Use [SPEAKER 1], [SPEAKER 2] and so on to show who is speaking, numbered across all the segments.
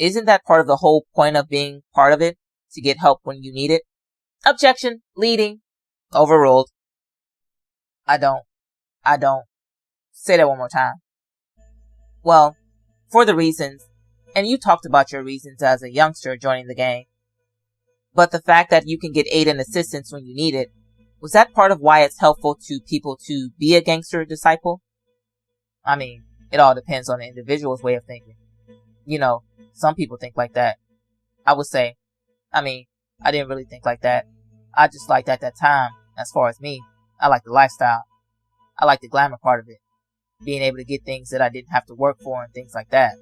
[SPEAKER 1] Isn't that part of the whole point of being part of it? To get help when you need it? Objection. Leading. Overruled. I don't. Say that one more time. Well, for the reasons, and you talked about your reasons as a youngster joining the gang, but the fact that you can get aid and assistance when you need it, was that part of why it's helpful to people to be a gangster disciple? I mean, it all depends on the individual's way of thinking. Some people think like that. I would say, I didn't really think like that. I just liked at that time, as far as me, I liked the lifestyle. I liked the glamour part of it. Being able to get things that I didn't have to work for and things like that.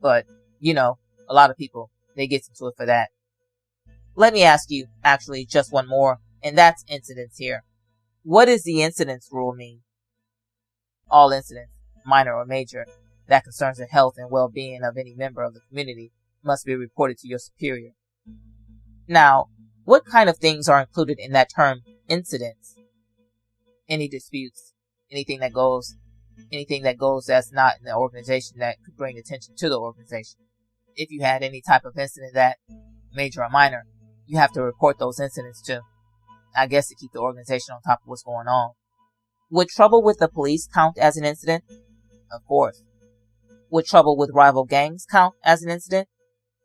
[SPEAKER 1] But, a lot of people, they get into it for that. Let me ask you, actually, just one more, and that's incidents here. What does the incidents rule mean? All incidents, minor or major, that concerns the health and well-being of any member of the community must be reported to your superior. Now, what kind of things are included in that term, incidents? Any disputes, anything that goes that's not in the organization that could bring attention to the organization. If you had any type of incident that, major or minor, you have to report those incidents to. I guess to keep the organization on top of what's going on. Would trouble with the police count as an incident? Of course. Would trouble with rival gangs count as an incident?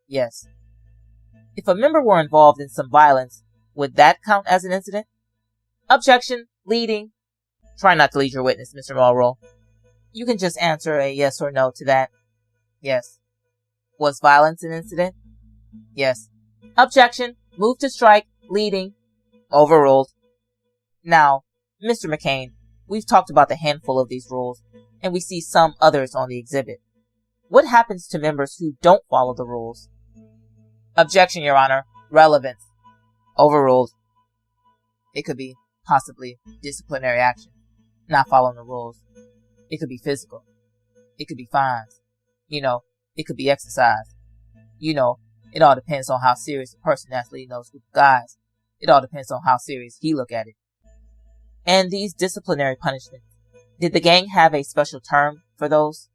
[SPEAKER 1] Yes. If a member were involved in some violence, would that count as an incident? Objection. Leading. Try not to lead your witness, Mr. Mulrow. You can just answer a yes or no to that. Yes. Was violence an incident? Yes. Objection. Move to strike. Leading. Overruled. Now, Mr. McCain, we've talked about the handful of these rules, and we see some others on the exhibit. What happens to members who don't follow the rules? Objection, Your Honor. Relevance. Overruled. It could be, possibly, disciplinary action. Not following the rules. It could be physical. It could be fines. It could be exercise. It all depends on how serious the person that's leading those group of guys. It all depends on how serious he look at it. And these disciplinary punishments, did the gang have a special term for those?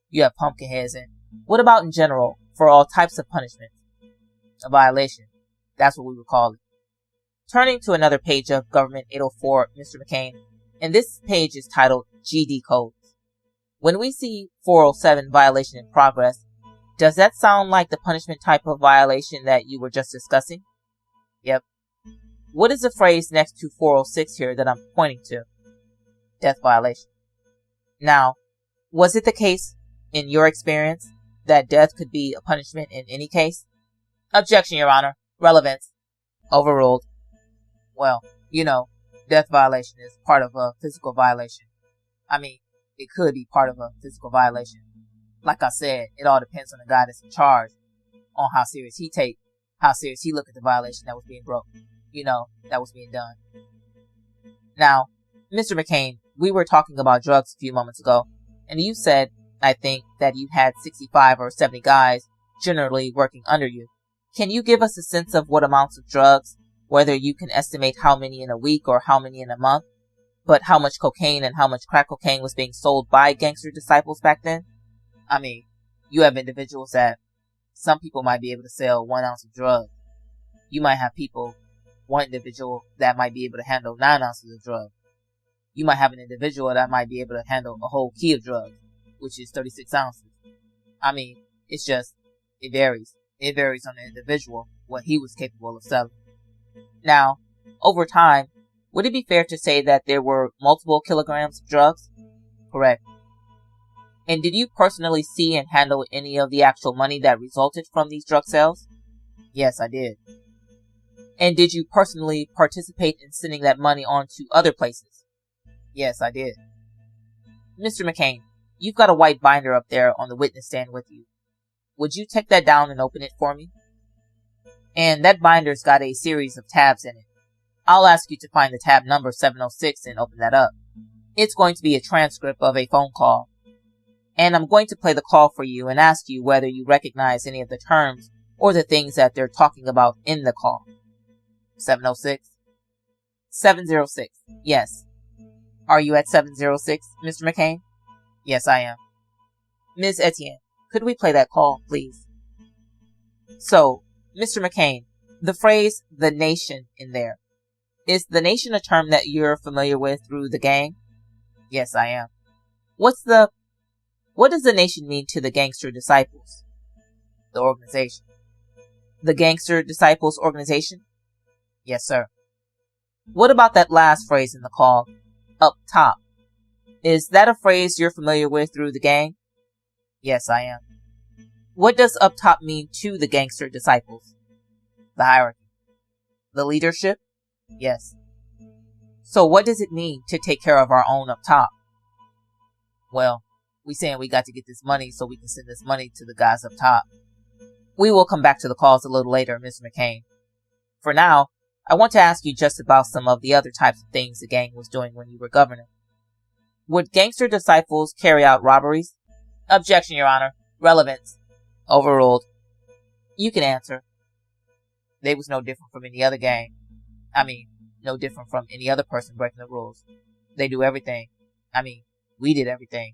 [SPEAKER 1] You have pumpkin heads, and what about in general for all types of punishments? A violation. That's what we would call it. Turning to another page of Government 804, Mr. McCain, and this page is titled GD Codes. When we see 407 violation in progress, does that sound like the punishment type of violation that you were just discussing? Yep. What is the phrase next to 406 here that I'm pointing to? Death violation. Now, was it the case, in your experience, that death could be a punishment in any case? Objection, Your Honor. Relevance. Overruled. Well, death violation is part of a physical violation. It could be part of a physical violation. Like I said, it all depends on the guy that's in charge, on how serious he look at the violation that was being broken. That was being done. Now, Mr. McCain, we were talking about drugs a few moments ago, and you said, I think, that you had 65 or 70 guys generally working under you. Can you give us a sense of what amounts of drugs, whether you can estimate how many in a week or how many in a month, but how much cocaine and how much crack cocaine was being sold by Gangster Disciples back then? You have individuals that some people might be able to sell 1 ounce of drugs. You might have one individual that might be able to handle 9 ounces of drugs. You might have an individual that might be able to handle a whole key of drugs, which is 36 ounces. It varies. It varies on the individual, what he was capable of selling. Now, over time, would it be fair to say that there were multiple kilograms of drugs? Correct. And did you personally see and handle any of the actual money that resulted from these drug sales? Yes, I did. And did you personally participate in sending that money on to other places? Yes, I did. Mr. McCain, you've got a white binder up there on the witness stand with you. Would you take that down and open it for me? And that binder's got a series of tabs in it. I'll ask you to find the tab number 706 and open that up. It's going to be a transcript of a phone call. And I'm going to play the call for you and ask you whether you recognize any of the terms or the things that they're talking about in the call. 706? 706. Yes. Are you at 706, Mr. McCain? Yes, I am. Ms. Etienne, Could we play that call, please? So, Mr. McCain, the phrase, the nation in there. Is the nation a term that you're familiar with through the gang? Yes, I am. What does the nation mean to the Gangster Disciples? The organization. The Gangster Disciples organization? Yes, sir. What about that last phrase in the call, up top? Is that a phrase you're familiar with through the gang? Yes, I am. What does up top mean to the Gangster Disciples? The hierarchy. The leadership? Yes. So what does it mean to take care of our own up top? Well, we saying we got to get this money so we can send this money to the guys up top. We will come back to the calls a little later, Mr. McCain. For now, I want to ask you just about some of the other types of things the gang was doing when you were governor. Would Gangster Disciples carry out robberies? Objection, Your Honor. Relevance. Overruled. You can answer. They was no different from any other gang. No different from any other person breaking the rules. They do everything. We did everything.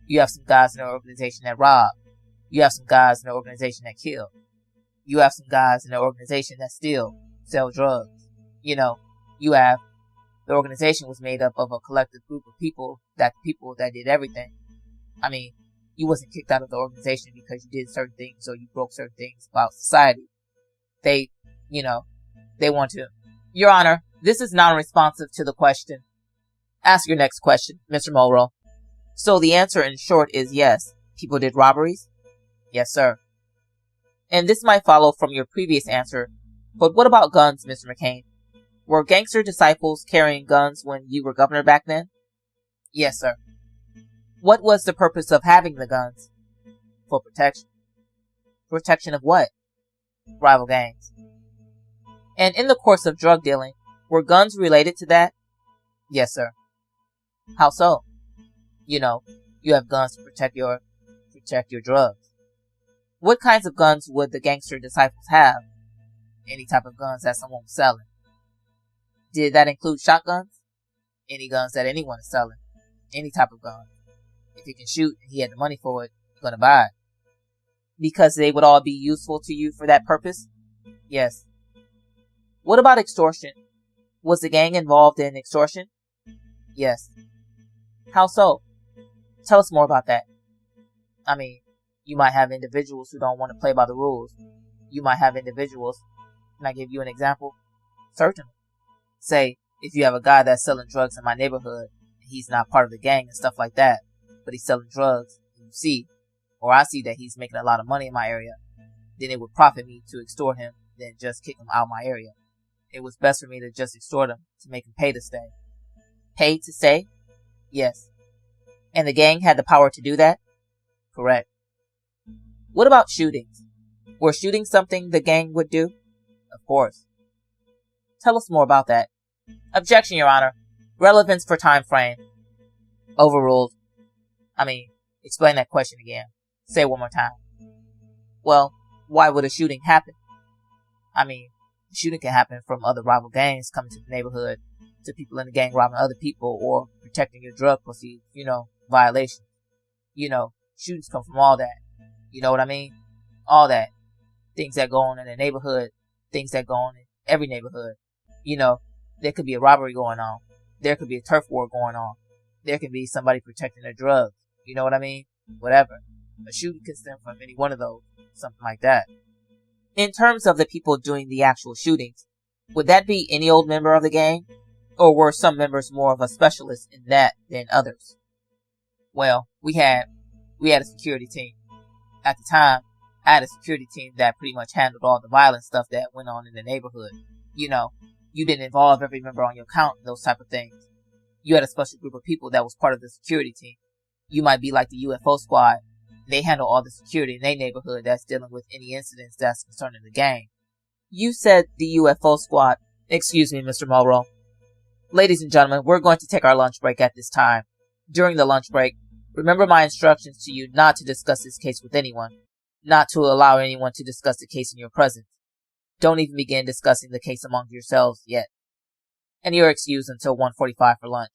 [SPEAKER 1] You have some guys in the organization that rob. You have some guys in the organization that kill. You have some guys in the organization that steal, sell drugs. You have, the organization was made up of a collective group of people that did everything. You wasn't kicked out of the organization because you did certain things or you broke certain things about society. They want to. Your Honor, this is non-responsive to the question. Ask your next question, Mr. Mulrow. So the answer in short is yes. People did robberies? Yes, sir. And this might follow from your previous answer, but what about guns, Mr. McCain? Were Gangster Disciples carrying guns when you were governor back then? Yes, sir. What was the purpose of having the guns? For protection. Protection of what? Rival gangs. And in the course of drug dealing, were guns related to that? Yes, sir. How so? You have guns to protect your drugs. What kinds of guns would the Gangster Disciples have? Any type of guns that someone was selling. Did that include shotguns? Any guns that anyone is selling. Any type of gun. If he can shoot and he had the money for it, he's gonna buy it. Because they would all be useful to you for that purpose? Yes. What about extortion? Was the gang involved in extortion? Yes. How so? Tell us more about that. You might have individuals who don't want to play by the rules. You might have individuals. Can I give you an example? Certainly. Say, if you have a guy that's selling drugs in my neighborhood, he's not part of the gang and stuff like that, but he's selling drugs, and I see that he's making a lot of money in my area, then it would profit me to extort him than just kick him out of my area. It was best for me to just extort him to make him pay to stay. Pay to stay? Yes. And the gang had the power to do that? Correct. What about shootings? Were shootings something the gang would do? Of course. Tell us more about that. Objection, Your Honor. Relevance for time frame. Overruled. Explain that question again. Say it one more time. Well, why would a shooting happen? Shooting can happen from other rival gangs coming to the neighborhood, to people in the gang robbing other people, or protecting your drug proceeds, violations. Shootings come from all that. You know what I mean? All that. Things that go on in the neighborhood, things that go on in every neighborhood. There could be a robbery going on. There could be a turf war going on. There could be somebody protecting their drugs. You know what I mean? Whatever. A shooting can stem from any one of those. Something like that. In terms of the people doing the actual shootings, would that be any old member of the gang? Or were some members more of a specialist in that than others? Well, we had a security team. At the time, I had a security team that pretty much handled all the violent stuff that went on in the neighborhood. You didn't involve every member on your count and those type of things. You had a special group of people that was part of the security team. You might be like the UFO squad. They handle all the security in their neighborhood that's dealing with any incidents that's concerning the gang. You said the UFO squad. Excuse me, Mr. Mulrow. Ladies and gentlemen, we're going to take our lunch break at this time. During the lunch break, remember my instructions to you not to discuss this case with anyone. Not to allow anyone to discuss the case in your presence. Don't even begin discussing the case among yourselves yet. And you're excused until 1:45 for lunch.